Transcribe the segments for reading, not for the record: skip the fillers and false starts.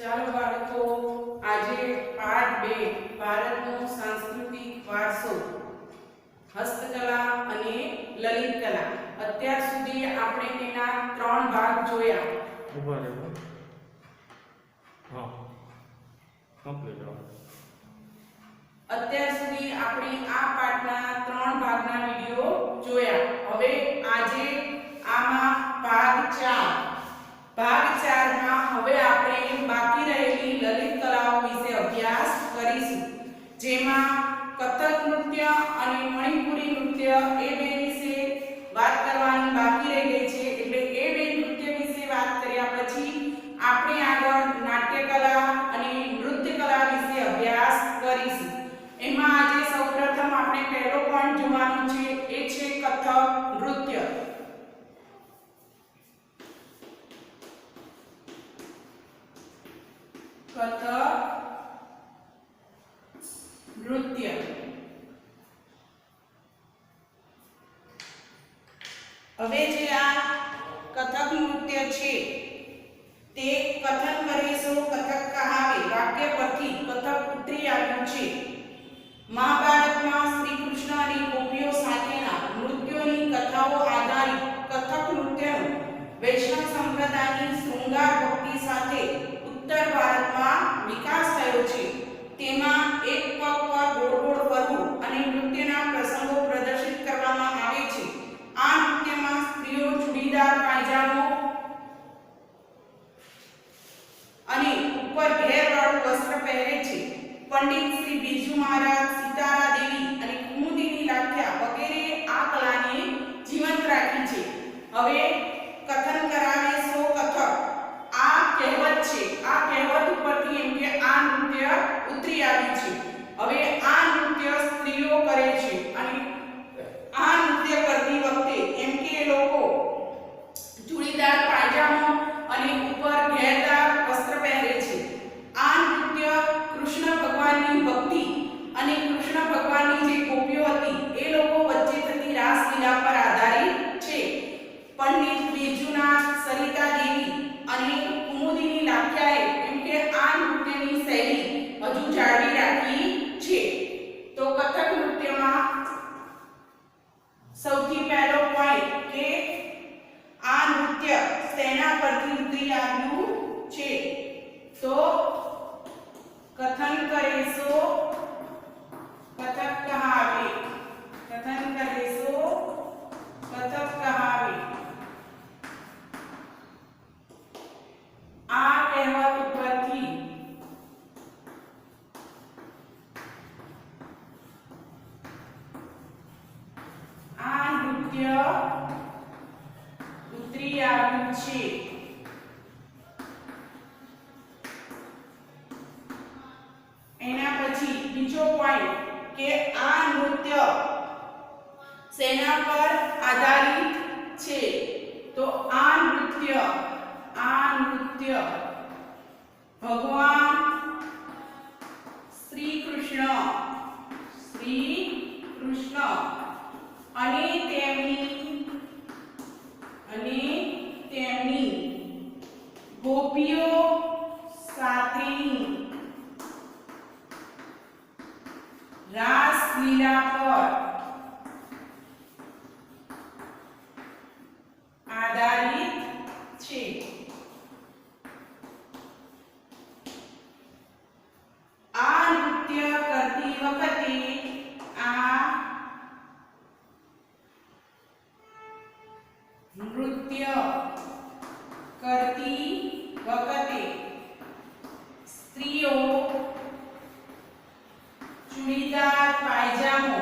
ચાલો બાળકો, આજે પાઠ 2 ભારતનો સાંસ્કૃતિક વારસો હસ્તકલા અને લલિત કલા. અત્યાર સુધી આપણે તેના 3 ભાગ જોયા. ઉભા રહેજો. હા, કમ્પ્લીટ. અત્યાર સુધી આપણે આ પાઠના 3 ભાગના વિડિયો જોયા. હવે આજે આમાં ભાગ 4. ભાગ 4 માં હવે આપણે બાકી રહેલી લલિત કલાઓ વિશે અભ્યાસ કરીશું, જેમાં કથક નૃત્ય અને મણિપુરી નૃત્ય એ બે વિશે વાત કરવાની બાકી રહી ગઈ છે. એટલે એ બે નૃત્ય વિશે વાત કર્યા પછી આપણે આગળ નાટ્ય કલા અને નૃત્ય કલા વિશે અભ્યાસ કરીશું. એમાં આજે સૌપ્રથમ આપણે પહેલો પોઈન્ટ જોવાનો છે, એ છે કથક નૃત્ય. કથક નૃત્ય હવે જે આ કથક નૃત્ય છે તે કથન કરીશું કથક કહાવે વાક્ય પરથી કથક ઉતરી આવ્યું છે. મહાભારતમાં શ્રી કૃષ્ણ અને ગોપીઓ સાથેના નૃત્યોની કથાઓ આધારિત કથક નૃત્યનો વૈષ્ણવ સંપ્રદાયની શૃંગાર ભક્તિ સાથે ઉત્તર ભારતમાં વિકાસ થયો છે. તેમાં એક પગ પર ગોળ ગોળ ફરવું અને નૃત્યના પ્રસંગો પ્રદર્શિત કરવામાં આવે છે. આ નૃત્યમાં સ્ત્રીઓ ચૂડીદાર પાયજામો અને ઉપર ઘેરવાળું વસ્ત્ર પહેરે છે. પંડિત શ્રી બિરજુ મહારાજ, સીતારા દેવી અને કુમુદિની લાખ્યા વગેરે આ કલાને જીવંત રાખી છે. હવે કથન કરાવે સો કથક આ કહેવત છે. આ કહેવત ઉપરથી એમ કે આ નૃત્ય ઉતરી આવ્યું છે. હવે આ નૃત્ય સ્ત્રીઓ કરે છે અને આ નૃત્ય કરતી વખતે એમ કે એ લોકો ચૂડીદાર પાયજામો અને ઉપર ઘેરદાર વસ્ત્ર પહેરે છે. આ નૃત્ય કૃષ્ણ ભગવાનની ભક્તિ અને કૃષ્ણ ભગવાનની જે ગોપીઓ હતી એ લોકો વચ્ચે થતી રાસલીલા પર આધારિત છે. પંડિત બિરજુનાથ, સરિતા દેવી અને કુમુદિની લાખ્યાએ એમ કે આ નૃત્યની શૈલી હજુ જાળવી રાખી છે. તો કથક નૃત્યમાં સૌથી પહેલો પોઈન્ટ કે આ નૃત્ય સેના પરથી ઉતરી આવ્યું છે. તો કથન કરેશો કથક કહાવે, કથન કરેશો કથક કહાવે. આ કહેવત ઉપરથી આ નૃત્ય ઉતરી આવ્યું છે. એના પછી બીજો પોઈન્ટ કે આ નૃત્ય સેના પર આધારિત છે. તો આ નૃત્ય ભગવાન શ્રી કૃષ્ણ અને તેમની ગોપીઓ સાથેની રાસલીલા પર આધારિત છે. આ નૃત્ય કરતી વખતે સ્ત્રીઓ ચૂડીદાર પાયજામો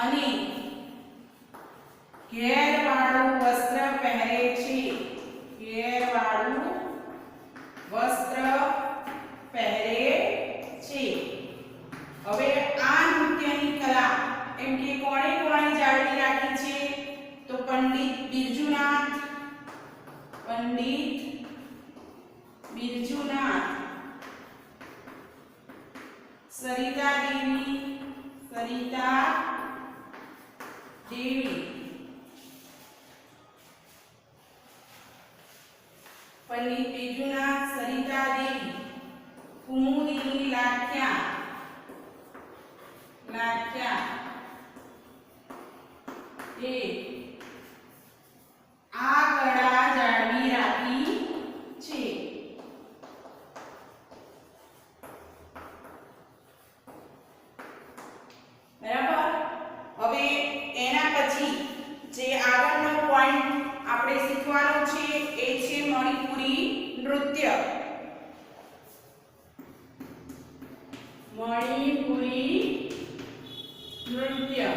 અને ઘેરવાળું વસ્ત્ર પહેરે છે. હવે આ નૃત્યની કલા એમ કે કોણે જાળવી રાખી છે? તો પંડિત બિરજુનાથ, સરિતા દેવી પંડિત બીજુનાથ સરિતા દેવી કુમુદિની લાખ્યા એ આ કળા જાળવી રાખી છે. બરાબર. હવે એના પછી જે આગળનો પોઈન્ટ આપણે શીખવાનો છે એ છે મણિપુરી નૃત્ય. મણિપુરી નૃત્ય.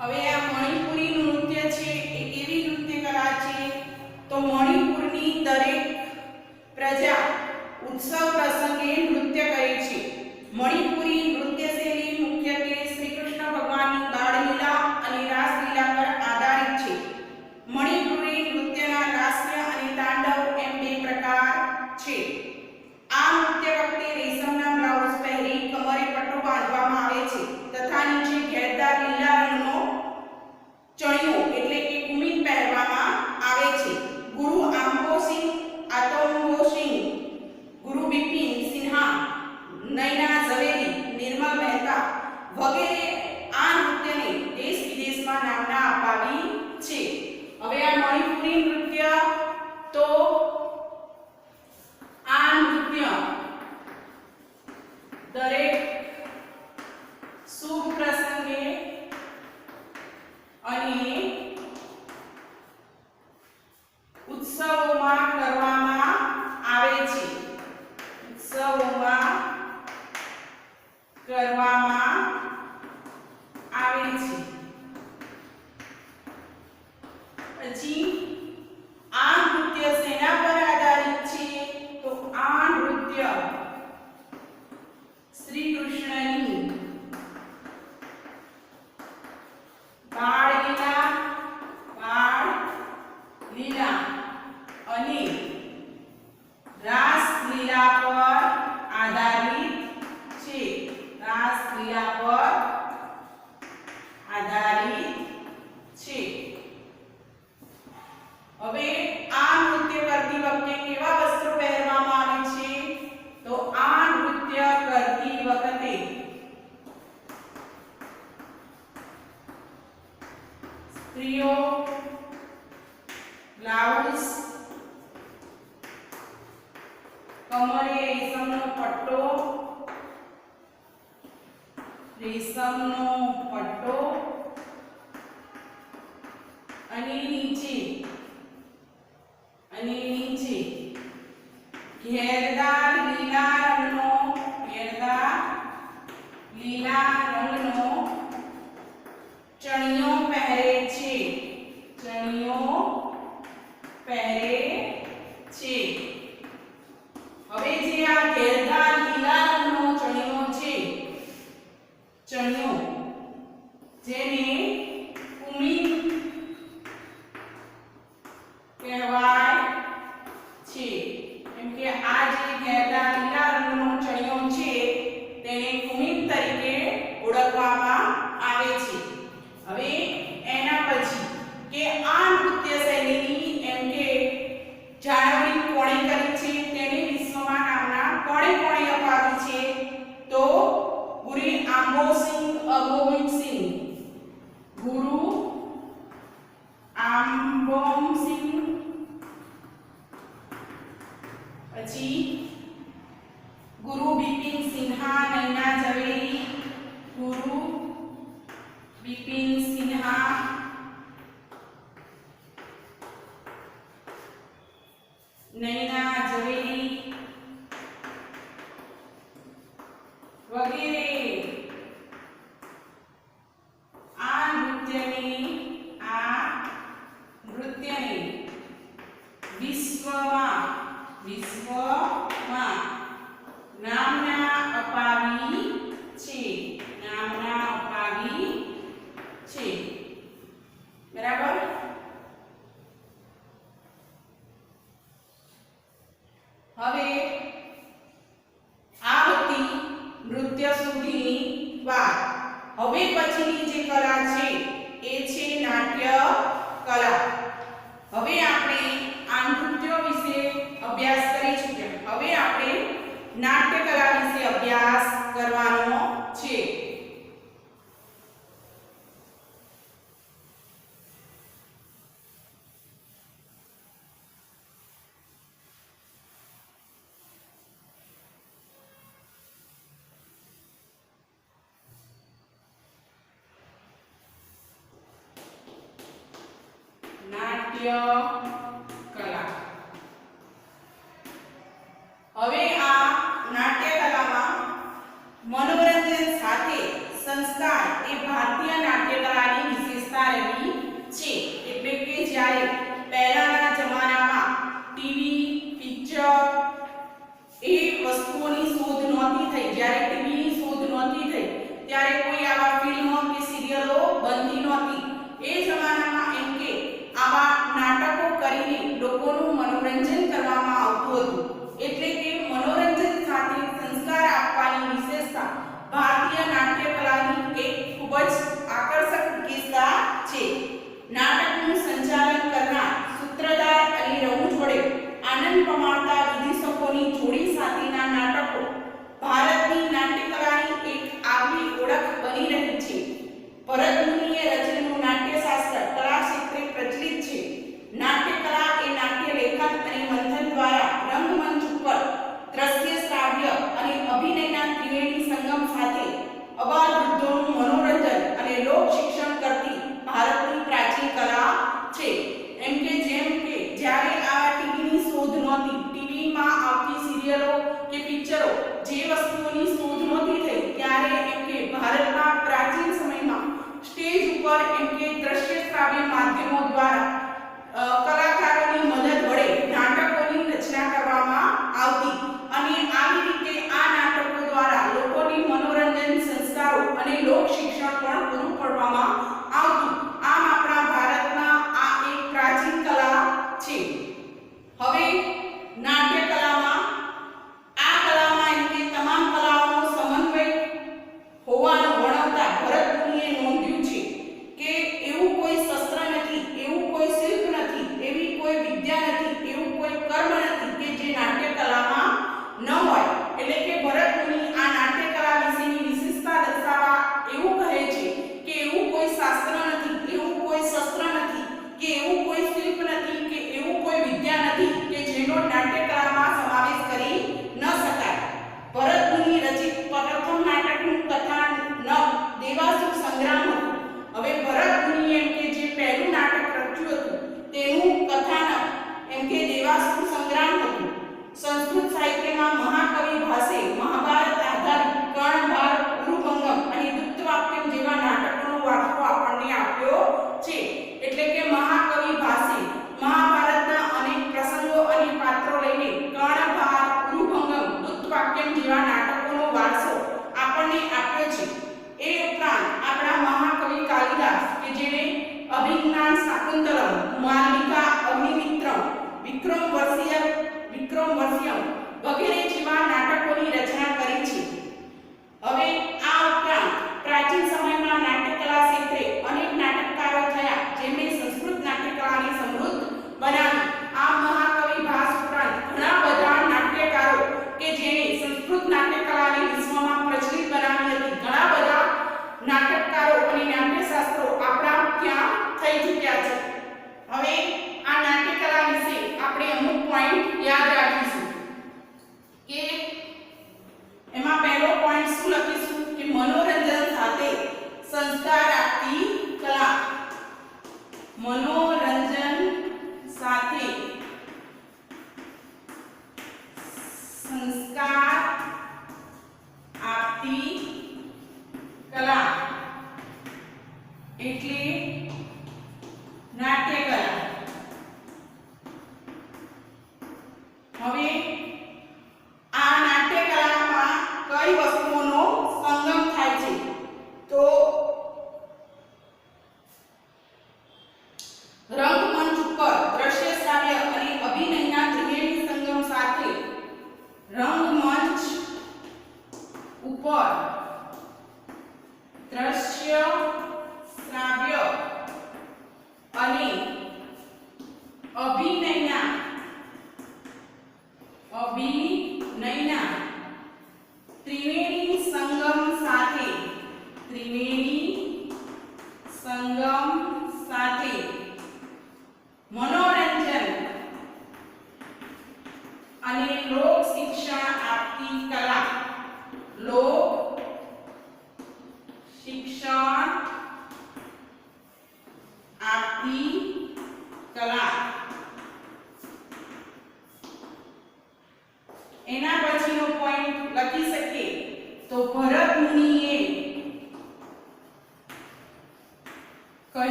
હવે આ મણિપુરી નૃત્ય છે એ કેવી નૃત્ય કલા છે? તો મણિપુરની દરેક પ્રજા ઉત્સવ પ્રસંગે નૃત્ય કરે છે. મણિપુરી નૃત્ય શૈલી મુખ્યત્વે શ્રી કૃષ્ણ ભગવાનની બાળલીલા અને રાસલીલા પર આધારિત છે. મણિપુરી નૃત્યના લાસ્ય અને તાંડવ એમ બે પ્રકાર છે. આ નૃત્ય વખતે રેશમના બ્લાઉઝ પહેરી કમરે પટ્ટો બાંધવામાં આવે છે તથા નીચે ઘેરદાર લીલા રંગનો ચણિયો એટલે કે કુમીન પહેરવામાં આવે છે. ગુરુ આમ્બોસિંહ, આતોમ્બોસિંહ, ગુરુ બિપિન સિન્હા, નૈના ઝવેરી, નિર્મલ મહેતા વગેરે આ નૃત્યને દેશ વિદેશમાં નામના અપાવી છે. હવે આ મણિપુરી નૃત્ય તો આ નૃત્ય દરેક શુભ પ્રસંગે અને ઉત્સવોમાં કરવામાં આવે છે. ઉત્સવોમાં કરવામાં આવે છે. પછી આ નૃત્ય શેના પર આધારિત છે? તો આ નૃત્ય શ્રી કૃષ્ણની બાળલીલા અને રાસલીલા પર આધારિત છે. રાસલીલા પર આધારિત છે. હવે આ નૃત્ય કરતી વખતે કેવા વસ્ત્રો પહેરવામાં આવે છે? તો આ નૃત્ય કરતી વખતે સ્ત્રીઓ બ્લાઉઝ, કમરે રેશમનો પટ્ટો અને નીચે ઘેરદાર લીલા રંગનો ચણિયો પહેરે છે. હવે જે આ ઘેરદાર લીલા રંગનો ચણિયો છે, જેને કુમીન કહેવાય છે. કેમ કે આ જે ઘેરદાર લીલા રંગનો ચણિયો છે તેને કુમીન તરીકે ઓળખવામાં આવે છે. હવે એના પછી કે આ નૃત્ય શૈલીની એમ કે જાળવણી કોણે કરી છે, તેને વિશ્વમાં નામના કોણે અપાવી છે? તો ગુરુ આમ્બોસિંહ અગોવિંદસિંહ, ગુરુ આમ્બોસિંહ, પછી ગુરુ બિપિન સિન્હા, નૈના ઝવેરી, ગુરુ બિપિન સિન્હા, નૈના ઝવેરી વગેરે આ નૃત્યને વિશ્વમાં નામના અપાવી છે. બરાબર. હવે આ હતી નૃત્ય સુધીની વાત. હવે પછીની જે કલા છે એ છે નાટ્ય કલા. હવે આપણે આ નૃત્ય વિશે અભ્યાસ કરી ચૂક્યા. હવે આપણે નાટ્ય કલા વિશે અભ્યાસ કરવાનો છે. નાટ્ય કલા. હવે આ નાટ્ય કલામાં મનોરંજન સાથે સંસ્કાર એ ભારતીય નાટ્ય કલાની વિશેષતા રહી છે. એટલે કે જ્યારે પહેલાના જમાનામાં ટીવી, પિક્ચર એ વસ્તુઓની શોધ નહોતી થઈ, જ્યારે ટીવીની શોધ નહોતી થઈ, ત્યારે કોઈ આવા ફિલ્મો કે સિરિયલો બનતી નહોતી. એ જમાનામાં એમ કે આવા નાટકો કરીને લોકોનું મનોરંજન કરવામાં આવતું હતું. એટલે કે મનોરંજન સાથે સંસ્કાર આપવાની વિશેષતા ભારતીય નાટ્ય કલાની એક ખૂબ જ આકર્ષક વિશેષતા છે. નાટકનું સંચાલન કરનાર સૂત્રધાર અને રમૂજ વડે આનંદ પમાડતા વિદૂષકોની જોડી સાથેના નાટકો ભારતની નાટ્ય કલાની એક આગવી ઓળખ બની રહી છે. ભરત મુનિએ રચેલું નાટ્યશાસ્ત્ર કલા ક્ષેત્રે પ્રચલિત છે. નાટ્ય કલા એ નાટ્ય લેખન અને મંથન દ્વારા રંગમંચ ઉપર દ્રશ્ય, શ્રાવ્ય અને અભિનયના ત્રિવેણી સંગમ સાથે અબાલ વૃદ્ધોનું મનોરંજન અને લોક શિક્ષણ કરતી ભારતની પ્રાચીન કલા છે. એમ કે જેમ કે જ્યારે આ ટીવીની શોધ નહોતી, ટીવીમાં આવતી સિરિયલો કે પિક્ચરો જે વસ્તુઓની શોધ નહોતી થઈ, ત્યારે એમ કે ભારતના પ્રાચીન સમયમાં સ્ટેજ ઉપર એમ કે દ્રશ્ય શ્રાવ્ય માધ્યમો દ્વારા કલાકારોની મદદ વડે નાટકોની રચના કરવામાં આવતી અને આવી રીતે આ નાટકો દ્વારા લોકોની મનોરંજન, સંસ્કારો અને લોક શિક્ષણ પણ પૂરું પાડવામાં આવતું. આમ આપણા ભારતમાં આ એક પ્રાચીન કલા છે. હવે નાટ્ય કલામાં આ કલામાં એમ કે તમામ કલાઓનો સમન્વય હોવાનું વર્ણવતા ભરત મુનિએ નોંધ્યું છે કે એવું કોઈ શસ્ત્ર નથી, એવું કોઈ શિલ્પ નથી, એવી કોઈ વિદ્યા નથી, એવું કોઈ કર્મ નથી કે જે નાટ્ય કલામાં ન હોય. એટલે કે ભરત મુનિ આ નાટ્ય કલા વિશેની વિશેષતા દર્શાવવા એવું કહે છે કે એવું કોઈ શાસ્ત્ર નથી, એવું કોઈ શસ્ત્ર નથી, કે એવું કોઈ શિલ્પ નથી, કે એવું કોઈ વિદ્યા નથી કે જેનો નાટ્ય કલામાં સમાવેશ કરી ન શકાય. ભરત મુનિ રચિત પ્રથમ નાટકનું કથા ન દેવાસુર સંગ્રામ હતું. હવે ભરત મુનિ એમ કે જે પહેલું નાટક રચ્યું હતું તેનું કથાનક એમ કે દેવાસુર સંગ્રામ હતું. સંસ્કૃત સાહિત્યમાં મહાકવિ ભાસે મહાભારત આધારિત કર્ણભાર, ઉરુભંગમ અને દુત્તવાક્યમ જેવા નાટકોનો વારસો આપણને આપ્યો છે. એટલે કે મહાકવિ ભાસે મહાભારતના અનેક પ્રસંગો અને પાત્રો લઈને કર્ણભાર, ઉરુભંગમ, દુત્તવાક્યમ જેવા નાટકોનો વારસો આપણને આપ્યો છે. એ ઉપરાંત આપણા મહાકવિ કાલિદાસ કે જેણે અભિજ્ઞાન શાકુંતલમ, માલવિકા અગ્નિમિત્રમ, વિક્રમવર્ષ્યમ વગેરે જેવા નાટકોની રચના કરી છે. હવે આ ઉપરાંત પ્રાચીન સમયમાં નાટ્યકલા ક્ષેત્રે અનેક નાટકકારો થયા જેમણે સંસ્કૃત નાટ્યકલાને સમૃદ્ધ બનાવી. આ મહાકવિ ભાસ ઉપરાંત ઘણા બધા નાટ્યકારો કે જેણે સંસ્કૃત નાટ્યકલાને વિશ્વમાં પ્રચલિત બનાવી હતી. ઘણા બધા નાટકકારો અને નાટ્યશાસ્ત્રો આપણા ત્યાં થઈ ચૂક્યા છે. હવે આ નાટ્યકલા વિશે આપણે અમુક પોઈન્ટ યાદ રાખીશું કે એમાં પહેલો પોઈન્ટ શું લખીશું કે મનોરંજન સાથે સંસ્કાર આપતી કલા. મનોરંજન સાથે સંસ્કાર આપતી કલા એટલે નાટ્ય કલા. હવે આ નાટ્ય કલામાં કઈ વસ્તુઓનો સંગમ થાય છે તો રંગમંચ ઉપર દ્રશ્ય, શ્રાવ્ય અને અભિનયના ત્રિવેણી સંગમ સાથે રંગમંચ ઉપર દ્રશ્ય, શ્રાવ્ય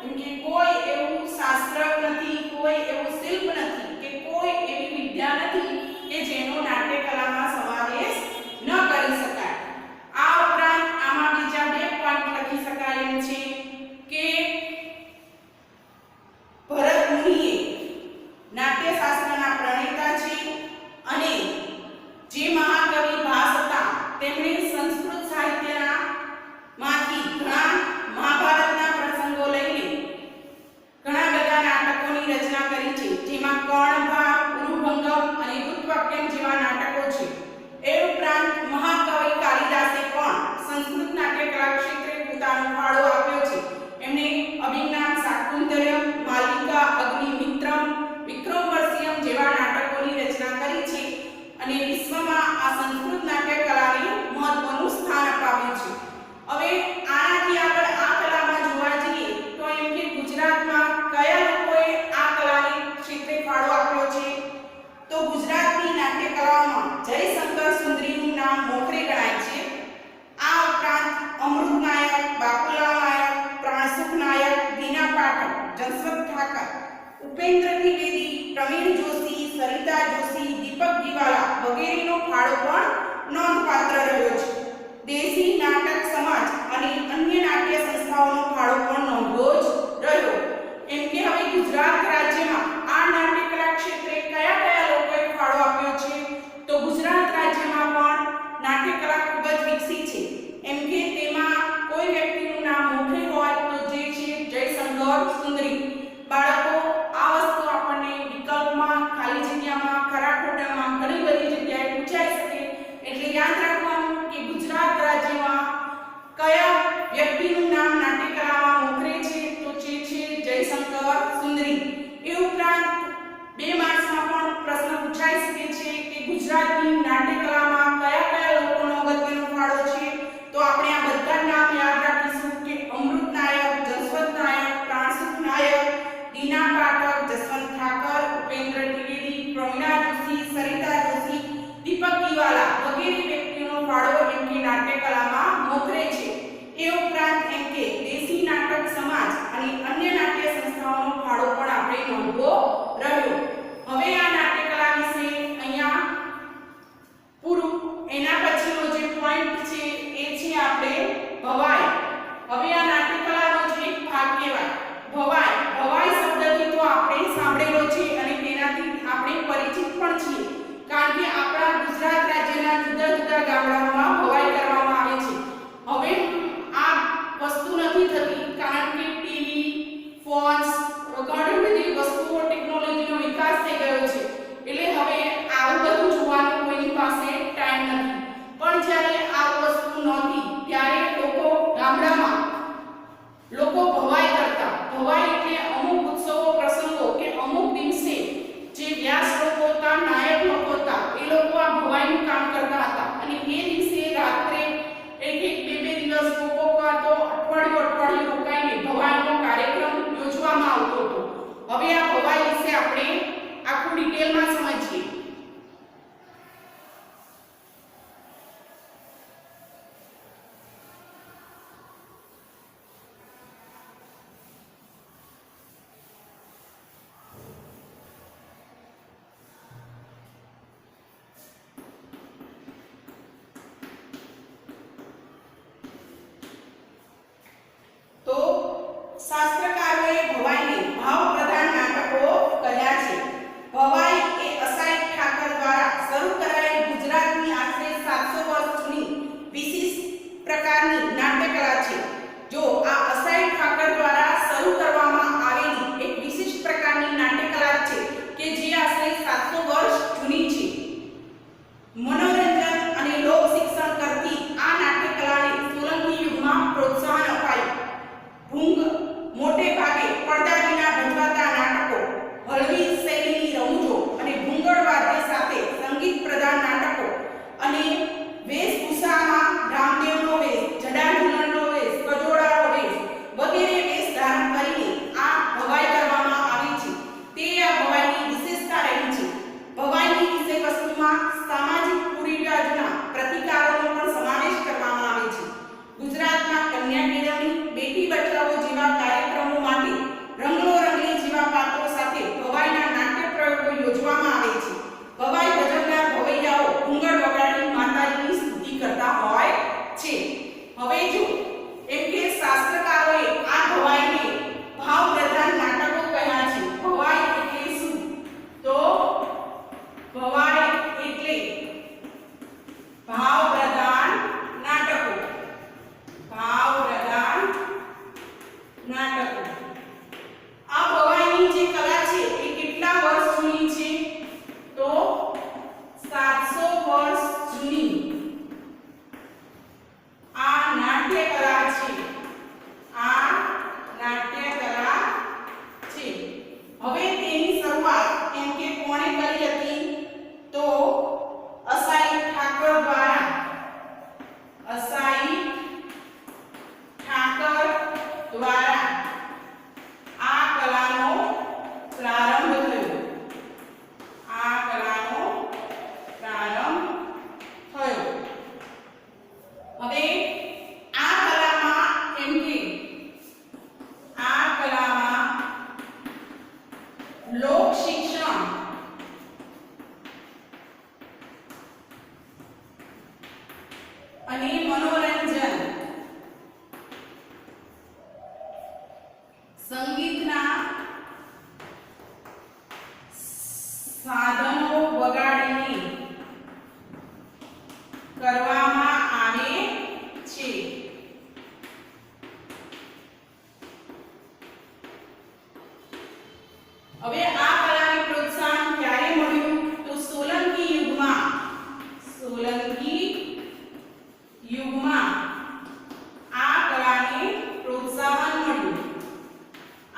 એમ કે કોઈ એવું શાસ્ત્ર નથી, કોઈ એવું શિલ્પ નથી કે કોઈ એવી વિદ્યા નથી કે જેનો નાટ્યકલામાં સમાવેશ ન કરી શકાય. આ ઉપરાંત આમાં બીજા બે પોઈન્ટ લખી શકાય એમ છે કે ભરત મુનિએ નાટ્યશાસ્ત્રના પ્રણેતા છે અને જે મહાકવિ ભાસ હતા તેમણે સંસ્કૃત સાહિત્યના માંથી ઘણા મહાભારતના પ્રસંગો લઈને ઘણા બધા નાટકોની રચના કરી છે, જેમાં કર્ણભાર, ગુરુભંગમ અને દૂતવાક્યમ જેવા નાટકો છે. એ ઉપરાંત મહાકવિ કાલિદાસે પણ સંસ્કૃત નાટ્યકલા ક્ષેત્રે પોતાનો ફાળો આપ્યો છે. એમણે અભિજ્ઞાન શાકુંતલમ, માલિકા, અગ્નિમિત્રમ, વિક્રમવર્ષિયમ જેવા નાટકોની રચના કરી છે અને વિશ્વમાં આ સંસ્કૃત નાટ્યકલાને મહત્વનું સ્થાન અપાવ્યું છે. હવે આનાથી આગળ આ કલામાં જોવા જઈએ તો એમ કે ગુજરાતમાં કયા લોકોએ આ કલાને ક્ષેત્રે ફાળો આપ્યો છે, તો ગુજરાતની નાટ્યકલામાં જયશંકર સુંદરીનું નામ મોખરે ગણાય છે. આ ઉપરાંત અમૃત નાયક, બાપુલાલ નાયક, પ્રાણસુખ નાયક, દીના પાઠક, જસવંત ઠાકર, ઉપેન્દ્ર ત્રિવેદી, પ્રવીણ જોશી, સરિતા જોશી, દીપક દિવાલા વગેરેનો ફાળો પણ નોંધપાત્ર રહ્યો છે. દેશી નાટક સમાજ અને અન્ય નાટ્ય સંસ્થાઓનો ફાળો પણ નોંધવો જ રહ્યો. એમ કે હવે ગુજરાત રાજ્યમાં આ નાટ્યકલા ક્ષેત્રે કયા કયા લોકોએ ફાળો આપ્યો છે, તો ગુજરાત રાજ્યમાં પણ નાટ્યકલા ખૂબ જ વિકસી છે. એમ કે તેમાં કોઈ વ્યક્તિનું નામ મોખરે હોય તો જે છે જયશંકર સુંદરી. બાળકો આ વસ્તુ આપણને વિકલ્પમાં, ખાલી જગ્યામાં, ખરા ખોટામાં ઘણી બધી જગ્યાએ પૂછાઈ શકે, એટલે યાદ રાખવાનું કે ગુજરાત રાજ્યમાં કયા વ્યક્તિનું નામ નાટ્યકલામાં મોખરે છે, તો જે છે જયશંકર સુંદરી. એ ઉપરાંત 2 માર્ક્સમાં પણ પ્રશ્ન પૂછાઈ શકે છે કે ગુજરાતની નાટ્યકલામાં કયા કયા લોકોનો અગત્યનો ફાળો છે, તો આપણે આ બધા નામ યાદ રાખીશું કે અમૃત નાયક, જસવંત નાયક, પ્રાણસુખ નાયક, દીના પાઠક, જસવંત ઠાકર, ઉપેન્દ્ર ત્રિવેદી, પ્રવીણા જોશી, સરિતા જોશી, દીપક દિવાલા વગેરે વ્યક્તિઓનો ફાળો એમ કે નાટ્યકલામાં મોખરે છે. એ ઉપરાંત એમ કે દેશી નાટક સમાજ અને અન્ય નાટ્ય સંસ્થાઓનો ફાળો પણ આપણે નોંધવો રહ્યો. હવે આ નાટ્યકલા વિશે અહીંયા પૂરું. એના પછીનો જે પોઈન્ટ છે એ છે આપણે ભવાઈ. હવે આ નાટ્યકલાનો જે એક ભાગ કહેવાય ભવાઈ. ભવાઈ શબ્દથી તો આપણે સાંભળેલો છે અને તેનાથી આપણે પરિચિત પણ છીએ, કારણ કે આપણા ગુજરાત રાજ્યના જુદા જુદા ગામડાઓમાં ભવાઈ કરવામાં આવે છે. હવે આ વસ્તુ નથી થતી કારણ કે ટીવી, ફોન્સ, ઘણી બધી વસ્તુઓ, ટેકનોલોજીનો વિકાસ થઈ ગયો છે, એટલે હવે આવું બધું જોવાનું કોઈની પાસે ટાઈમ નથી. પણ જ્યારે આ વસ્તુ નહોતી ત્યારે લોકો ગામડામાં ભવાઈ કરતા. ભવાઈ એટલે અમુક ઉત્સવો, પ્રસંગો કે અમુક દિવસે જે વ્યાસ લોકો હતા, નાયક લોકો હતા, એ લોકો આ ભવાઈનું કામ કરતા હતા અને એ દિવસે રાત્રે એક બે દિવસ કોકો તો અઠવાડિયું રોકાઈને ભવાઈનો કાર્યક્રમ યોજવામાં આવતો હતો. હવે આ ભવાઈ વિશે આપણે આખું ડિટેલમાં સમજીએ. શાસ્ત્રકારોએ ભવાઈને ભાવ પ્રધાન નાટકો કહ્યા છે. ભવાઈ એ અસાઈ ઠાકર દ્વારા શરૂ કરાયેલ ગુજરાતની આશરે 700 વર્ષ જૂની વિશિષ્ટ પ્રકારની નાટ્યકલા છે. જો આ અસાઈ ઠાકર દ્વારા શરૂ કરવામાં આવેલી એક વિશિષ્ટ પ્રકારની નાટ્યકલા છે કે જે આશરે 700 વર્ષ જૂની છે. મનોરંજન અને લોક શિક્ષણ કરતી આ નાટ્યકલાને સોલંકી યુગમાં પ્રોત્સાહન અપાયું. ભૂંગ મોટે સંગીતના સાધનો વગાડીને કરવામાં આવે છે. હવે આ કલાને પ્રોત્સાહન ક્યારે મળ્યું? તો સોલંકી યુગમાં આ કલાને પ્રોત્સાહન મળ્યું.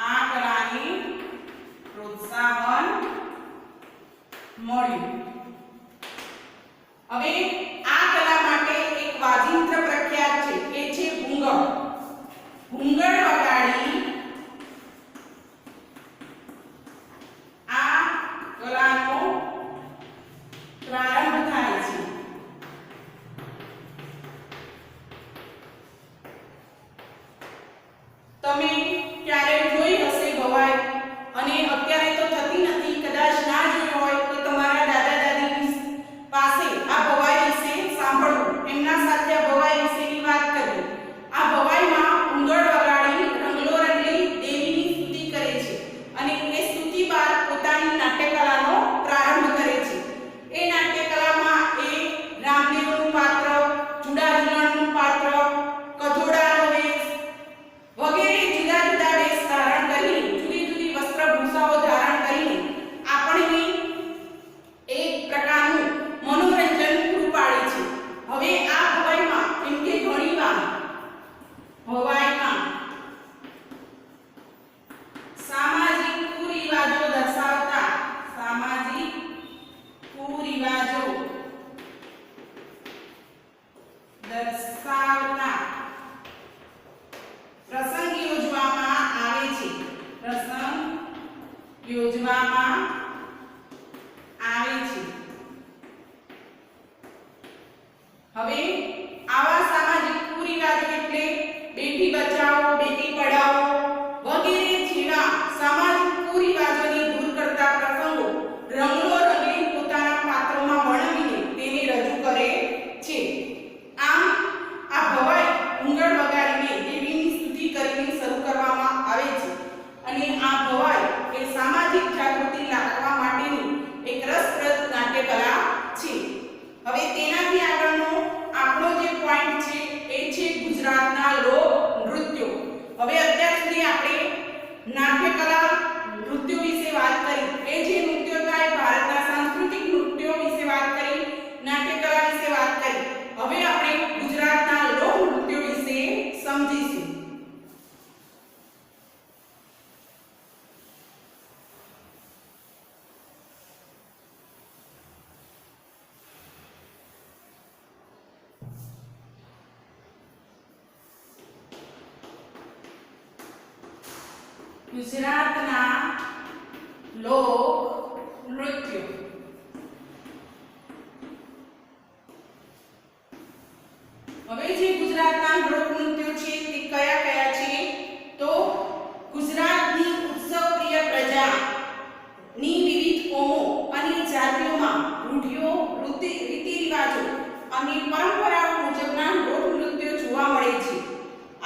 આ કલાને પ્રોત્સાહન મળ્યું. હવે આ કલા માટે એક વાજિંત્ર પ્રખ્યાત છે, એ છે ઘૂંઘણ. ઘૂંઘણ વગાડી આ કલાનો પ્રારંભ થાય છે. તમે ક્યારે જોઈ હશે ભવાઈ, અને અત્યારે તો થતી નથી, કદાચ ના જોઈ હોય તો તમારા દાદા દાદી પાસે આ ભવાઈ વિશે સાંભળવું, એમના સાથે આ ભવાઈ વિશેની વાત કરવી. આ ભવાઈમાં ઘૂંઘણ વગાડી રંગલો રંગલી દેવીની સ્તુતિ કરે છે, અને એ સ્તુતિ બાદ પોતાની નાટ્યકલાનો પ્રારંભ કરે છે. એ નાટ્યકલામાં એ રામદેવનું પાત્ર, જુડાજુડાનું પાત્ર, કથોડાનો વેશ વગેરે જુદા જુદા વેશ ધારણ કરીને, જુદી જુદી વસ્ત્રભૂષાઓ ધારણ કરીને આપણને એક પ્રકારનું મનોરંજન પૂરું પાડે છે. હવે આ ભવાઈમાં એમ કે ઘણીવાર ભવાઈમાં સામાજિક કુરિવાજો દર્શાવતા પ્રસંગ યોજવામાં આવે છે. હવે આવા સામાજિક કુરિવાજો એટલે બેટી બચાવો, બેટી પઢાઓ વગેરે જેવા સામાજિક કુરિવાજોને દૂર કરતા પ્રસંગો રંગલો રંગી પોતાના પાત્રોમાં વર્ણવીને તેને રજૂ કરે છે. આમ આ ભવાઈ ઘૂંઘણ વગાડીને દેવીની સ્તુતિ કરીને શરૂ કરવામાં આવે છે, અને આ ભવાઈ એ સામાજિક જાગૃતિ લાવવા માટેની એક રસપ્રદ નાટ્યકલા છે. હવે તેનાથી આગળનો આપણો જે પોઈન્ટ છે એ છે ગુજરાતના લોક નૃત્યો. હવે અત્યાર સુધી આપણે નાટ્યકલા નૃત્યો વિશે વાત કરી. એ જે નૃત્યો હતા એ ભારતના સાંસ્કૃતિક નૃત્યો વિશે વાત કરી, નાટ્યકલા વિશે વાત કરી. હવે આપણે ગુજરાતના લોક નૃત્યો વિશે સમજીશું. ગુજરાતના લોક નૃત્યો. હવે જે ગુજરાતના લોક નૃત્યો છે તે કયા કયા છે? તો ગુજરાતની ઉત્સવપ્રિય પ્રજાની વિવિધ કોમો અને જાતિઓમાં રૂઢિઓ, રીતિ રિવાજો અને પરંપરાઓ મુજબના લોક નૃત્યો જોવા મળે છે.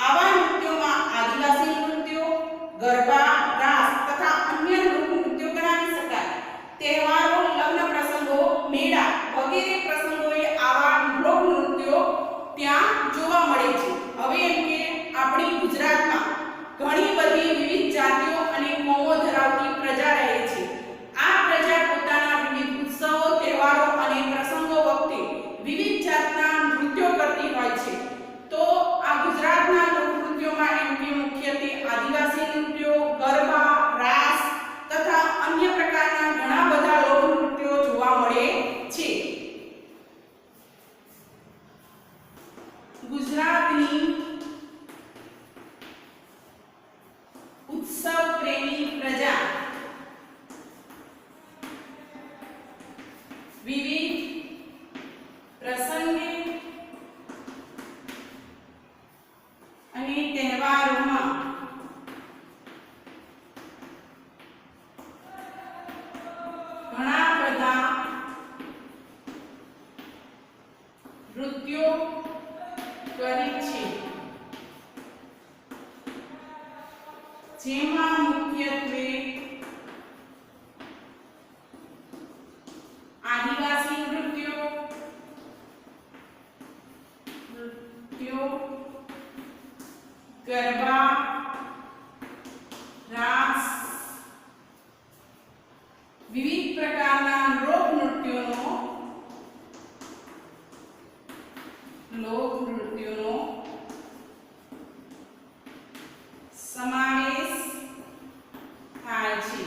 આવા નૃત્યોમાં આદિવાસી નૃત્યો, ગરબા, રાસ તથા અન્ય લોક નૃત્યો ગણાવી શકાય. તહેવારો, લગ્ન પ્રસંગો, મેળા વગેરે પ્રસંગોએ આવા લોક નૃત્યો ત્યાં જોવા મળે છે. હવે એમ કે આપણી ગુજરાતમાં ઘણી બધી વિવિધ જાતિઓ અને કોમો ધરાવતી પ્રજા રહે છે. આ પ્રજા પોતાના વિવિધ ઉત્સવો, તહેવારો અને પ્રસંગો વખતે વિવિધ જાતના નૃત્યો કરતી હોય છે. તો આ ગુજરાતના લોક નૃત્યોમાં એમ કે મુખ્યત્વે આદિવાસી નૃત્યો, ગરબા, રાસ તથા અન્ય પ્રકારના ઘણા બધા લોક નૃત્યો જોવા મળે છે. ગુજરાતની ઉત્સવ પ્રેમી પ્રજા વિવિધ પ્રસંગે અને તહેવારોમાં ઘણા બધા નૃત્યો કરે છે. જેમાં મુખ્યત્વે આદિવાસી નૃત્યો ગરબા, રાસ, વિવિધ પ્રકારના લોક નૃત્યોનો સમાવેશ થાય છે.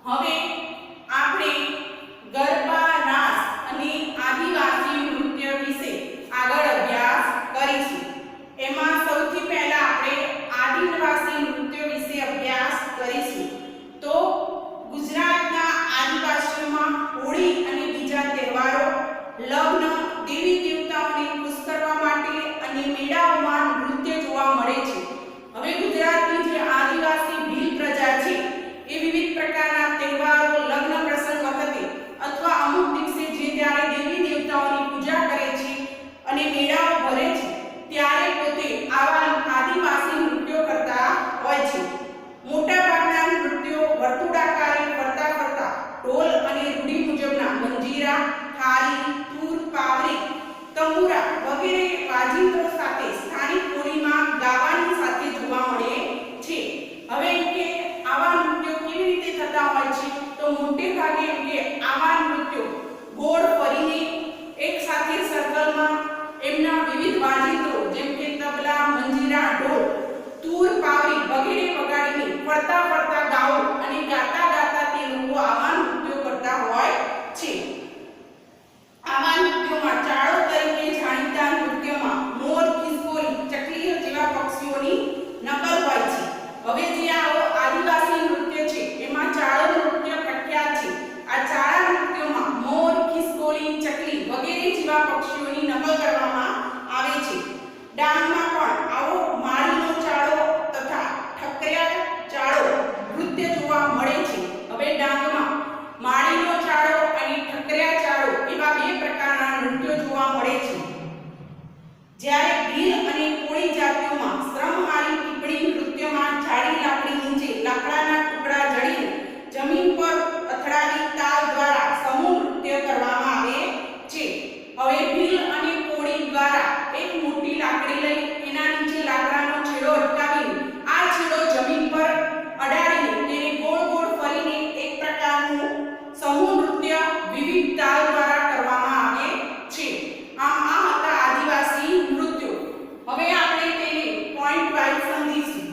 હવે આપણે ગરબા, રાસ અને આદિવાસી નૃત્ય વિશે આગળ અભ્યાસ કરીશું. એમાં સૌથી પહેલા આપણે આદિવાસી નૃત્ય વિશે અભ્યાસ કરીશું. તો ગુજરાતના આદિવાસીઓમાં હોળી અને બીજા તહેવારો, લગ્ન, દેવી દેવતાઓને ખુશ કરવા માટે અને મેળાઓમાં નૃત્ય જોવા મળે છે. હવે ગુજરાતની જે આદિવાસી ભીલ પ્રજા છે એ વિવિધ પ્રકારના તહેવારો, લગ્ન પ્રસંગ વખતે અથવા અમુક દિવસે જે ત્યારે દેવી દેવતાઓની પૂજા કરે છે અને મેળાઓ ભરે છે ત્યારે પોતે આવા આદિવાસી નૃત્યો કરતા હોય છે. મોટા ભાગના નૃત્યો વર્તુળાકારે ફરતા ફરતા ઢોલ અને રૂઢિ મુજબના મંજીરા, થાળી, તૂર, પાવરી, તંબુરા વગેરે વાજિંત્રો સાથે સ્થાનિક બોલીમાં ગાવાની સાથે જોવા મળે છે. હવે કે આવા નૃત્યો કેવી રીતે થતા હોય છે? તો મોટે ભાગે કે આવા નૃત્યો ગોળ ફરીને એક સાથે સર્કલમાં એમના વિવિધ વાજિંત્રો જેમ કે તબલા, મંજીરા, ઢોલ, તૂર, પાવરી વગેરે વગાડીને ફરતા ફરતા ગાઓ અને ગાતા ગાતા તે લોકો આવા નૃત્યો કરતા હોય છે. આવા નૃત્યોમાં ચાળો તરીકે જાણીતા નૃત્યમાં મોર, ખિસકોલી, ચકલીઓ જેવા પક્ષીઓની નકલ હોય છે. હવે જે આ આદિવાસી નૃત્ય છે એમાં ચાળો નૃત્ય પ્રખ્યાત છે. આ ચાળા નૃત્યોમાં મોર, ખિસકોલી, ચકલી વગેરે જેવા પક્ષીઓની નકલ કરવામાં આવે છે. ડાંગમાં પણ આવો માળીનો ચાળો તથા ઠકરિયા ચાળો નૃત્ય જોવા મળે છે. હવે ડાંગમાં માળીનો ચાળો અને ઠકરિયા ચાળો એવા બે પ્રકારના નૃત્યો જોવા મળે છે. જ્યારે ભીલ અને કોળી જાતિઓમાં શ્રમહારી પીપળી નૃત્યમાં જાડી લાકડી નીચે લાકડાના ટુકડા જડીને જમીન પર અથડાવી તાલ દ્વારા સમૂહ નૃત્ય કરવામાં આવે છે. હવે ભીલ અને કોળી દ્વારા એક મોટી લાકડી લઈ એના નીચે લાકડાનો છેડો અટકાવીને આ છેડો જમીન પર અડાડીને તેને ગોળ ગોળ ફરીને એક પ્રકારનું સમૂહ નૃત્ય વિવિધ તાલ દ્વારા કરવામાં આવે છે. આ હતા આદિવાસી નૃત્યો. હવે આપણે તેને પોઈન્ટ વાઇઝ સમજીશું.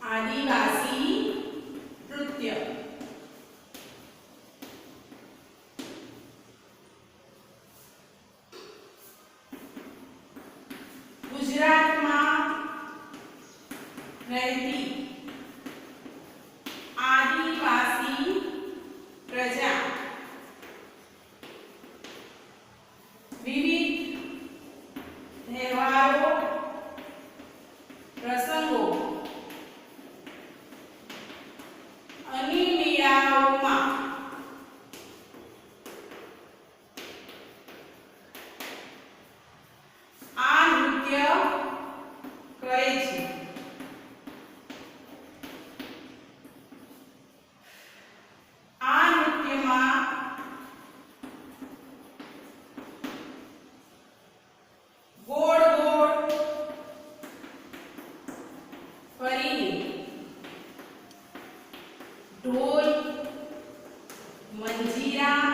આદિવાસી નૃત્ય ગુજરાતમાં રહેતી આદિવાસી પ્રજા વિવિધ તહેવારો, પ્રસંગો અને મેળાઓમાં આ નૃત્ય કરે છે. આ નૃત્યમાં ગોળ ગોળ ફરીને ઢોલ, મંજીરા,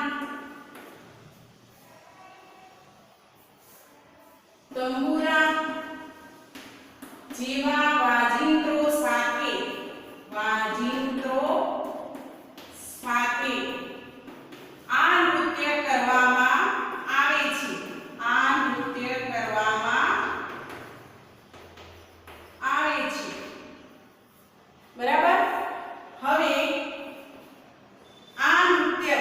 તંબુરા જેવા વાજિંત્રો સાથે આ નૃત્ય કરવામાં આવે છે. આ નૃત્ય કરવામાં આવે છે. બરાબર. હવે આ નૃત્ય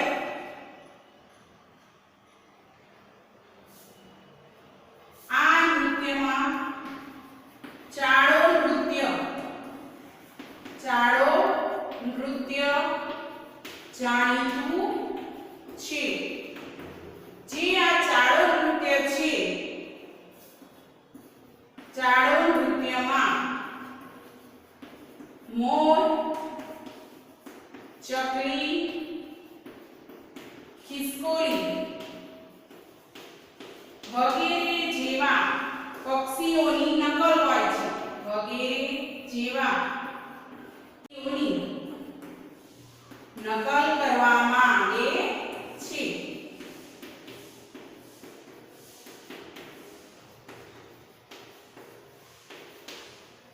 વગેરે જેવા પક્ષીઓની નકલ હોય છે. વગેરે જેવા પક્ષીઓની નકલ કરવામાં આવે છે.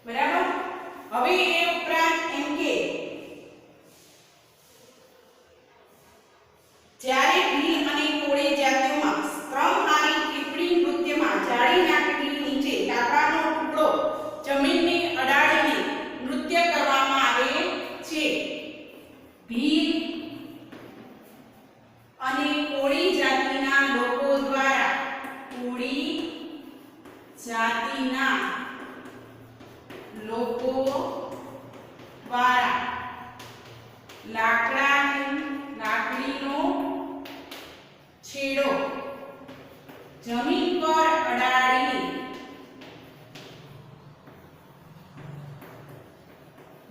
બરાબર. હવે એ ઉપરાંત એમ કે જ્યારે ભીલ અને કોળી જાતિઓમાં સ્ત્રમહારી ટીપડી નૃત્યમાં જાળી નાખેલી નીચે લાકડાનો ટુકડો જમીનને અડાડીને નૃત્ય કરવામાં આવે છે. ભીલ અને કોળી જાતિના લોકો દ્વારા કોળી જાતિના લોકો દ્વારા લાકડીનો છેડો જમીન પર અડાડીને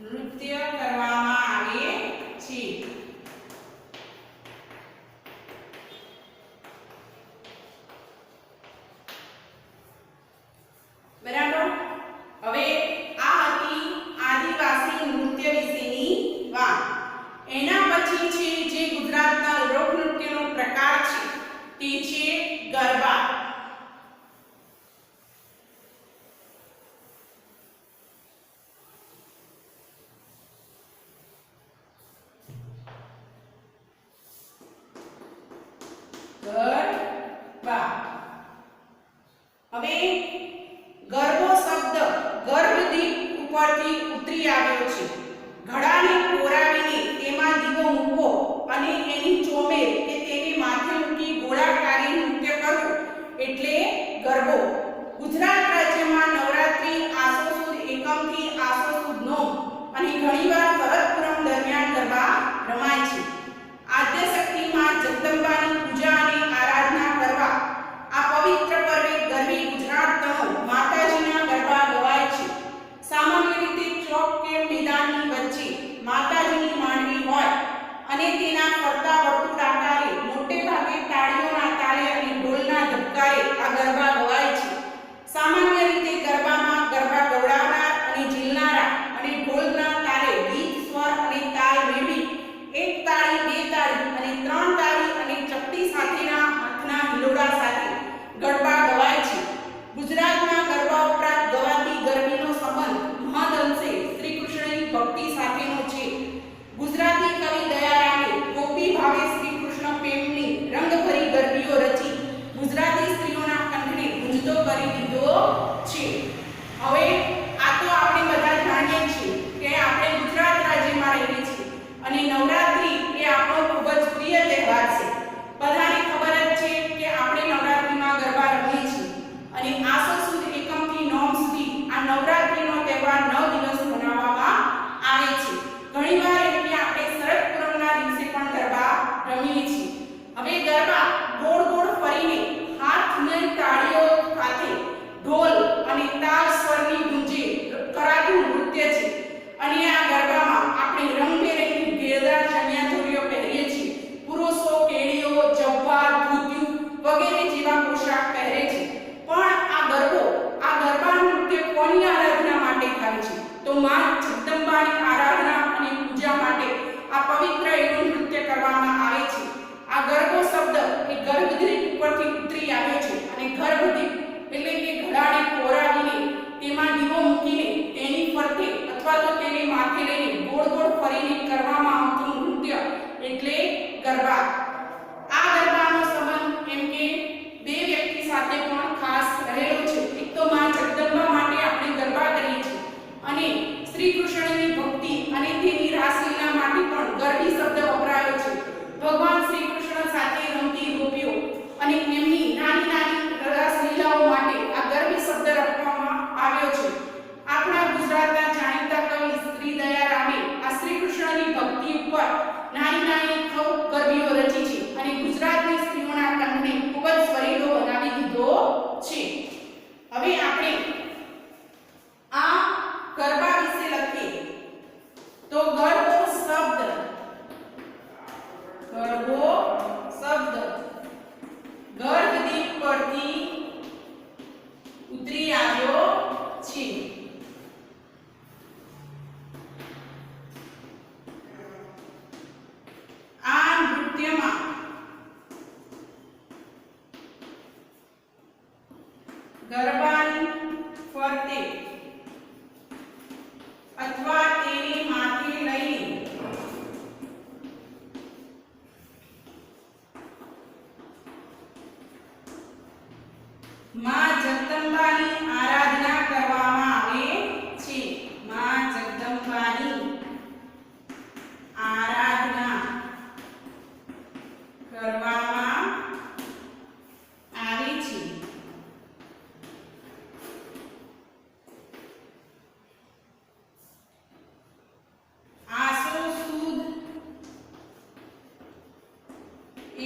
નૃત્ય કરવામાં આવે છે. બરાબર. હવે આ હતી આદિવાસી નૃત્ય વિશેની વાત. એના પછી છે જે ગુજરાતના લોક નૃત્યનો પ્રકાર છે તે છે ગરબા. ગરબા. હવે ગરબો શબ્દ ગર્ભદીપ ઉપરથી ઉતરી આવ્યો છે. ઘડાને કોરાવીને તેમાં દીવો મૂકવો અને એની ચોમેર કે તેની માથે મૂકી ગોળાકારી નૃત્ય કરવું એટલે ગરબો. ગુજરાત રાજ્યમાં નવરાત્રી આસો સુદ એકમથી આસો સુદ નોમ અને ઘણીવાર શરદ પૂનમ દરમિયાન ગરબા રમાય છે. આદ્ય શક્તિ માં જગદંબાની પૂજા અને આરાધના કરવા આ પવિત્ર પર્વે ગરબી ગુજરાત તણો માતાજીના ગરબા ગવાય છે. સામાન્ય રીતે ચોક કે મેદાનની વચ્ચે માતાજીની માંડવી હોય અને તેના ફરતા વર્તુળાકારે મોટે ભાગે તાળીઓના તાલે અને ઢોલના ધબકારે આ ગરબા ગવાય છે. સામાન્ય રીતે ગરબામાં ગરબા ગવડાવનાર અને ઝીલનારા અને ઢોલના તાલે ગીત સ્વર અને તાલ મેળવી એક તાળી બે તાળી અને ત્રણ તાળી અને ચપટી સાથેના હાથના હિલોડા સાથે ગરબા ગવાય છે. ગુજરાતમાં ગરબા ઉપરાંત ગવાતી ગરબીનો સંબંધ મહદઅંશે શ્રી કૃષ્ણની ભક્તિ સાથેનો છે. ગુજરાતી કવિ દયારામે ગોપી ભાવે શ્રી કૃષ્ણ પ્રેમની રંગભરી ગરબીઓ રચી ગુજરાતી સ્ત્રીઓના કંઠને ગુંજતો કરી દીધો છે. હવે આ તો આપણે બધા જાણીએ છીએ કે આપણે ગુજરાત રાજ્યમાં રહીએ છીએ અને નવરાત્રી એ આપણો ખૂબ જ પ્રિય તહેવાર છે. બધાને ખબર જ છે કે આપણે નવરાત્રીમાં ગરબા રમીએ છીએ અને આસો સુદ એકમથી નોમ સુધી આ નવરાત્રીનો તહેવાર 9 દિવસ મનાવવામાં આવે છે. ઘણીવાર એટલે આપણે શરદ પૂનમના દિવસે પણ ગરબા રમીએ છીએ. હવે ગરબા ગોળ ગોળ ફરીને હાથની તાળીઓ સાથે ઢોલ અને તાલ સ્વરની ગુંજે કરાતું નૃત્ય છે. અને આ ગરબામાં આપણે રંગબેરંગી ઘેરદાર ચણિયાચોળીઓ પહેરીએ છીએ. પુરુષો કેડીઓ જબ્બા ધોતિયું વગેરે જેવા પોશાક પહેરે છે. પણ આ ગરબા નૃત્ય કોની આરાધના માટે થાય છે? તો માં જગદંબાની આરાધના અને પૂજા માટે આ પવિત્ર એવું નૃત્ય કરવામાં આવે છે. આ ગરબો શબ્દ એ ગર્ભદીપ ઉપરથી ઉતરી આવ્યો છે અને ગર્ભદીપ એટલે કે ઘડાને કોરાવીને તેમાં દીવો મૂકીને તેની ફરતે અથવા તો તેને માથે લઈને ગોળ ગોળ ફરીને કરવામાં આવતું નૃત્ય એટલે ગરબા. આ ગરબાનો સંબંધ એમ કે બે વ્યક્તિ સાથે પણ ખાસ રહેલો છે. એક તો માં જગદંબા માટે આપણે ગરબા કરીએ છીએ અને શ્રી કૃષ્ણની ભક્તિ અને તેની રાસલીલા માટે પણ ગરબી શબ્દ વપરાયો છે. ભગવાન શ્રી કૃષ્ણ સાથે રમતી ગોપીઓ અને એમની નાની નાની રાસલીલાઓ માટે આ ગરબી શબ્દ રાખવામાં આવ્યો છે. આપણા ગુજરાતના જાણીતા કવિ શ્રી દયારામે આ શ્રી કૃષ્ણ ગરબાની ફરતે અથવા તેને માથે લઈને માં જગદંબાની આરાધના કરવામાં આવે છે. માં જગદંબાની આરાધના કરવામાં આવે છે. આસો સુદ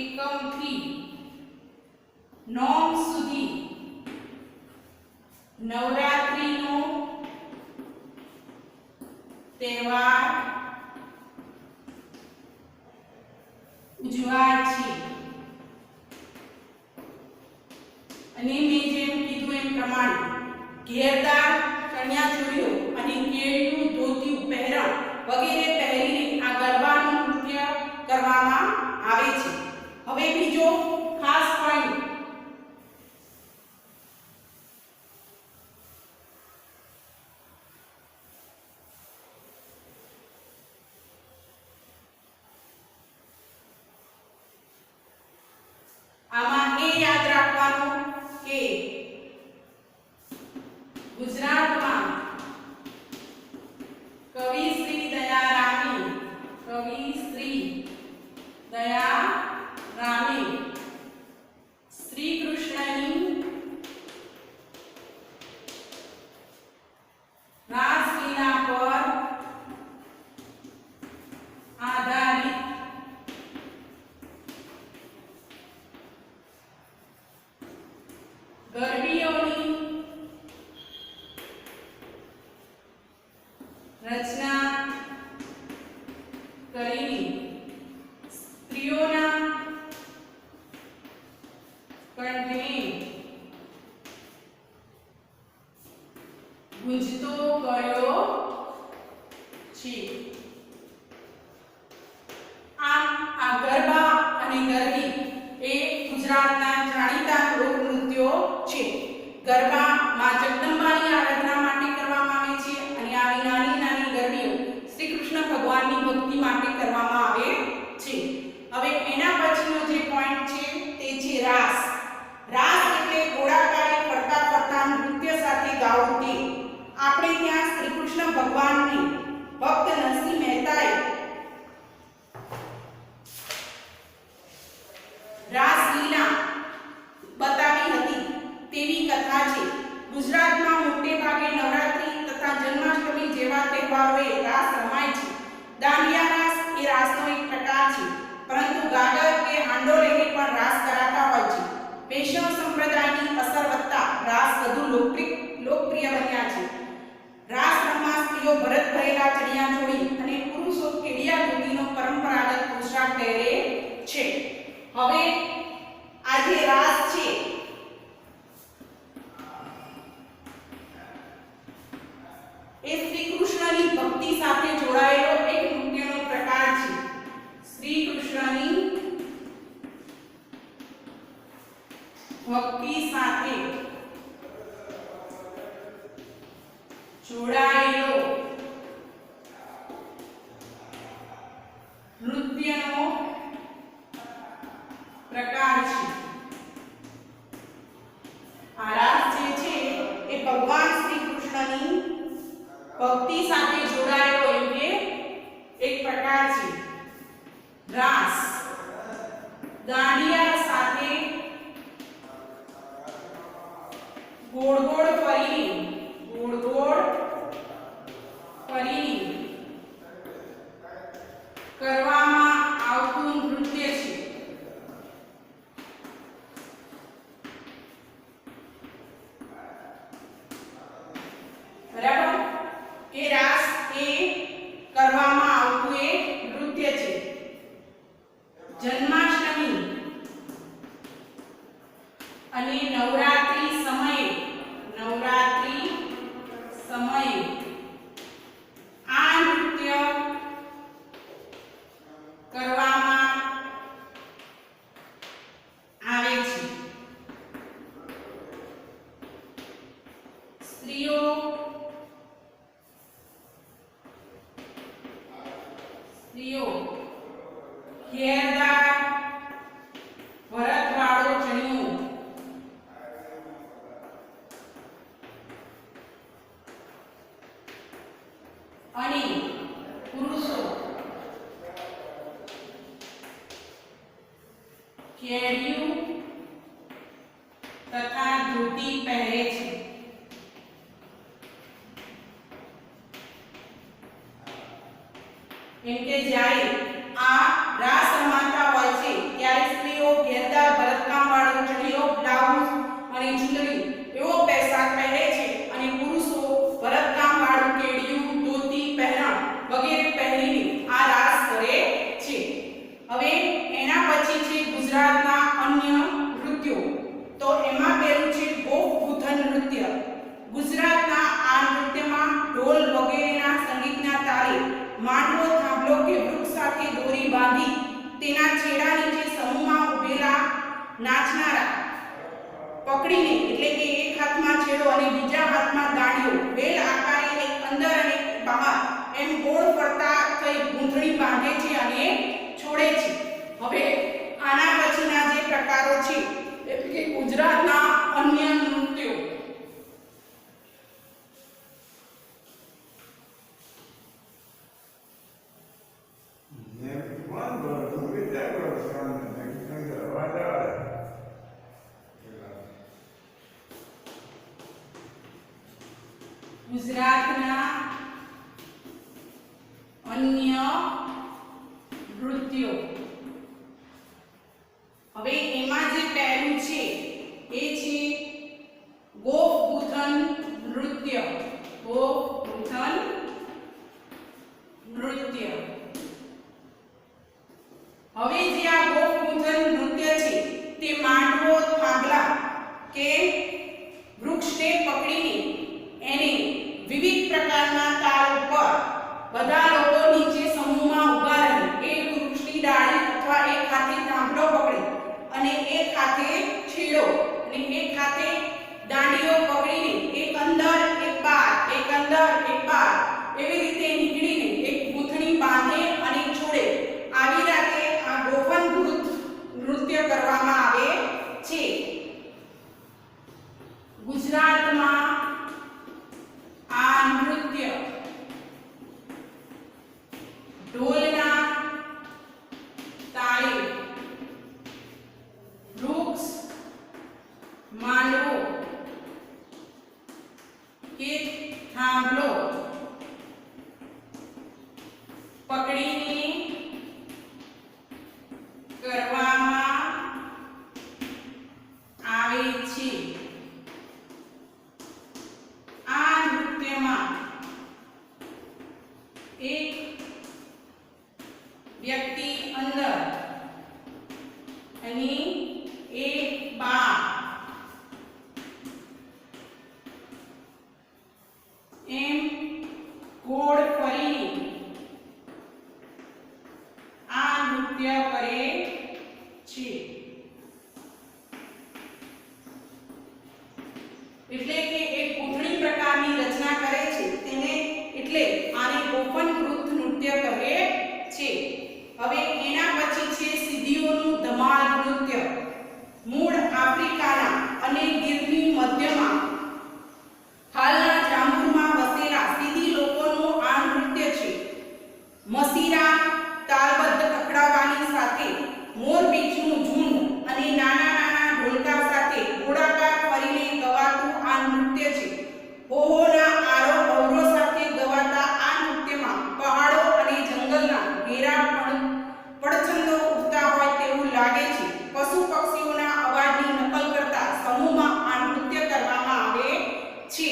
એકમથી નોમ સુધી નવરાત્રિનો તહેવાર ઉજવાય છે. અને મેં જેમ કીધું એમ પ્રમાણે ઘેરદાર ચણિયાચોળીઓ અને કેળિયું ધોતિયું પહેરણ વગેરે પહેરીને આ ગરબાનું નૃત્ય કરવામાં આવે છે. હવે બીજો ખાસ પોઈન્ટ આમાં એ યાદ રાખવાનું કે ગુજરાતમાં કવિ શ્રી દયારામે શ્રી કૃષ્ણની રાસલીલા પર આધારિત ગરબીઓની રચના કરીને સ્ત્રીઓના કંઠને ગુંજતો કર્યો છે. આમ આ ગરબા અને ગરબી એ ગુજરાતના જાણીતા લોક નૃત્યો છે. ગરબા માં જગદંબાની આરાધના માટે કરવામાં આવે છે અને આવી નાની નાની ગરબીઓ શ્રી કૃષ્ણ ભગવાનની ભક્તિ માટે કરવામાં આવે છે. હવે એના પછીનો જે પોઈન્ટ છે તે છે રાસ. રાસ એટલે ગોળાકારે ફરતા ફરતા નૃત્ય સાથે ગાવું તે. આપણે ત્યાં શ્રી કૃષ્ણ ભગવાનની ભક્ત નરસિંહ મહેતાએ રાસલીલા બતાવી હતી તેવી કથા છે. ગુજરાતમાં મોટે ભાગે નવરાત્રી તથા જન્માષ્ટમી જેવા તહેવારોએ રાસ રમાય છે. દાંડિયા રાસ એ રાસનો એક પ્રકાર છે, પરંતુ ગાગર કે હાંડો લઈને પણ રાસ કરાતા હોય છે. વૈષ્ણવ સંપ્રદાયની અસર વધતા રાસ વધુ લોકપ્રિય બન્યા છે. રાસ રમવા સ્ત્રીઓ ભરત ભરેલા ચણિયાચોળી અને પુરુષો કેડિયા ધોતીનો પરંપરાગત પોશાક પહેરે છે. હવે આ જે રાસ છે એ શ્રી કૃષ્ણની ભક્તિ સાથે જોડાયેલો એક નૃત્યનો પ્રકાર છે. શ્રી કૃષ્ણની ભક્તિ સાથે જોડાયેલો નૃત્યનો પ્રકાર છે. આ રાસ જે છે એ ભગવાન શ્રી કૃષ્ણની ભક્તિ સાથે જોડાયેલો એટલે એક પ્રકાર છે. રાસ દાંડિયા સાથે ગોળ ગોળ ફરીને કરવામાં આવતું નૃત્ય છે. બરાબર? એ રાસ એ કરવામાં આવતું એક નૃત્ય છે. જન્માષ્ટમી અને નવરાત્રી સમયે અને પુરુષો કેડિયું તથા ધોતી પહેરે છે. એમ કે જ્યારે આ રાસ રમાતા હોય છે ત્યારે સ્ત્રીઓ ઘેરદાર ભરતકામ વાળો ચણિયો, બ્લાઉઝ અને ચુંદડી એવો પોશાક પહેરે છે અને પુરુષો ભરતકામ વાળું કેડિયું, ધોતી, પહેરણ વગેરે પહેરીને આ રાસ કરે છે. હવે એના પછી છે ગુજરાતના અન્ય નૃત્યો. તો એમાં પહેલું છે ગોપગુંથન નૃત્ય. ગુજરાતના આ નૃત્યમાં ઢોલ વગેરેના સંગીતના તાલે માંડવો, થાંભલો કે વૃક્ષ સાથે દોરી બાંધી તેના છેડા નીચે સમૂહમાં ઉભેલા નાચનારા પકડીને, એટલે કે એક હાથમાં છેડો અને બીજા હાથમાં દાંડીઓ બેલ આકારે એક અંદર અને એક બહાર એમ ગોળ ફરતા થઈ ગૂંથણી બાંધે છે અને છોડે છે. હવે આના પછીના જે પ્રકારો છે એટલે કે ગુજરાતના અન્ય નૃત્યો. ગુજરાતના અન્ય નૃત્યો. હવે એમાં જે પહેલું છે એ છે ગોપગુંથન નૃત્ય. ગોપગુંથન નૃત્ય. હવે જે આ ગોપગુંથન નૃત્ય છે તે માંડવો, થાંભલા કે વૃક્ષને પકડીને એને વિવિધ પ્રકારના તાલ ઉપર બધા લોકો નીચે સમૂહમાં ઊભા રહી એક વૃક્ષની ડાળી અથવા એક હાથે થાંભલો પકડી અને એક હાથે છેડો અને એક હાથે દાંડીઓ પકડીને એક અંદર એક બહાર, એક અંદર એક બહાર એવી રીતે નીકળીને એક ગૂંથણી બાંધે અને છોડે. આવી રીતે આ ગોપગુંથન નૃત્ય કરવામાં આવે છે. ગુજરાતમાં આ નૃત્ય ઢોલના તાલે વૃક્ષ, માંડવો કે થાંભલો પકડીને કરવામાં આવે છે. આ નૃત્યમાં એક વ્યક્તિ અંદર અને એક બહાર એમ ગોળ ફરીને આ નૃત્ય કરે છે. એટલે કે એક ગૂંથણી પ્રકારની રચના કરે છે તેને એટલે આને ગોપગુંથન નૃત્ય કહે છે. હવે એના પછી છે સિદ્ધીઓનું ધમાલ નૃત્ય. મૂળ આફ્રિકાના અને ગીરની મધ્યમાં હાલના જાંબુમાં વસેલા સિદ્ધી લોકોનું આ નૃત્ય છે. મસીરા તાલબદ્ધ ખખડાવવાની સાથે મોરપીંછનું ઝુંડ અને નાના નાના ઢોલકા સાથે ગોળાકાર ફરીને ગવાતું આ નૃત્ય છે. હોહોના આરોહ અવરોહ સાથે ગવાતા આ નૃત્યમાં પહાડો અને જંગલના ઘેરા પડછંદો ઉડતા હોય તેવું લાગે છે. પશુ પક્ષીઓના અવાજની નકલ કરતા સમૂહમાં આ નૃત્ય કરવામાં આવે છે.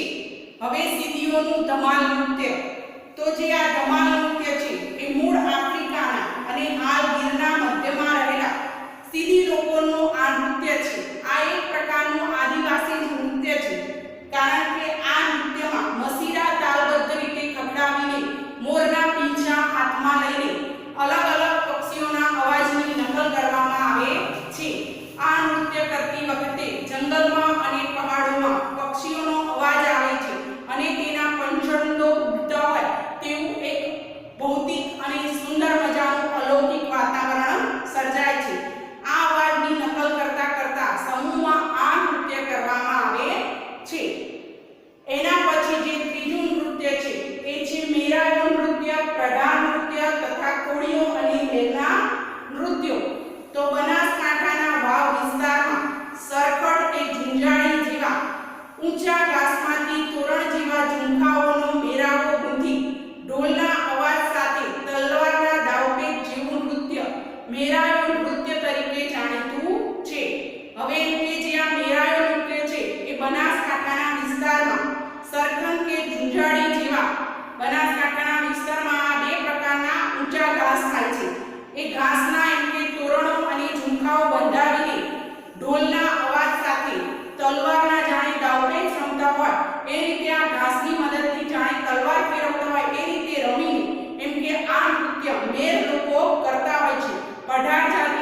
હવે સિદ્ધીઓનું ધમાલ નૃત્ય. તો જે આ ધમાલ નૃત્ય છે એ મૂળ આફ્રિકાના અને હાલ ગીરના મધ્યમાં રહેલા સિદ્ધી લોકોનું આ નૃત્ય છે. આ એક પ્રકારનું આદિવાસી નૃત્ય છે, કારણ કે આ નૃત્યમાં મસીરા તાલબદ્ધ રીતે ખખડાવીને મોરના પીંછા હાથમાં લઈને અલગ અલગ પક્ષીઓના અવાજની નકલ કરવામાં આવે છે. આ નૃત્ય કરતી વખતે જંગલમાં અને પહાડોમાં પક્ષીઓનો અવાજ આવે છે અને તેના પંચરંદો ઉડતા હોય તેવું એક ઊંચા ઘાસમાંથી તોરણ જેવા ઝુમખાઓનો મેરાવો ગુંથી ઢોલના અવાજ સાથે તલવારના દાવપેચ જેવું નૃત્ય મેરાયો નૃત્ય તરીકે જાણીતું છે. હવે એમ કે જે આ મેરાયો નૃત્ય છે એ બનાસકાંઠાના વિસ્તારમાં સરખમ કે ઝુંઝાડી જેવા બનાસકાંઠાના વિસ્તારમાં આ બે પ્રકારના ઊંચા ઘાસ થાય છે. એ ઘાસના એમ કે તોરણો અને ઝુમખાઓ બંધાવીને ઢોલના અવાજ સાથે તલવારના જાણે દાવપેચ રમતા હોય એ રીતે આ ઘાસની મદદથી જાણે તલવાર ફેરવતા હોય એ રીતે રમીને એમ કે આ નૃત્ય મેર લોકો કરતા હોય છે. 18 જાતિ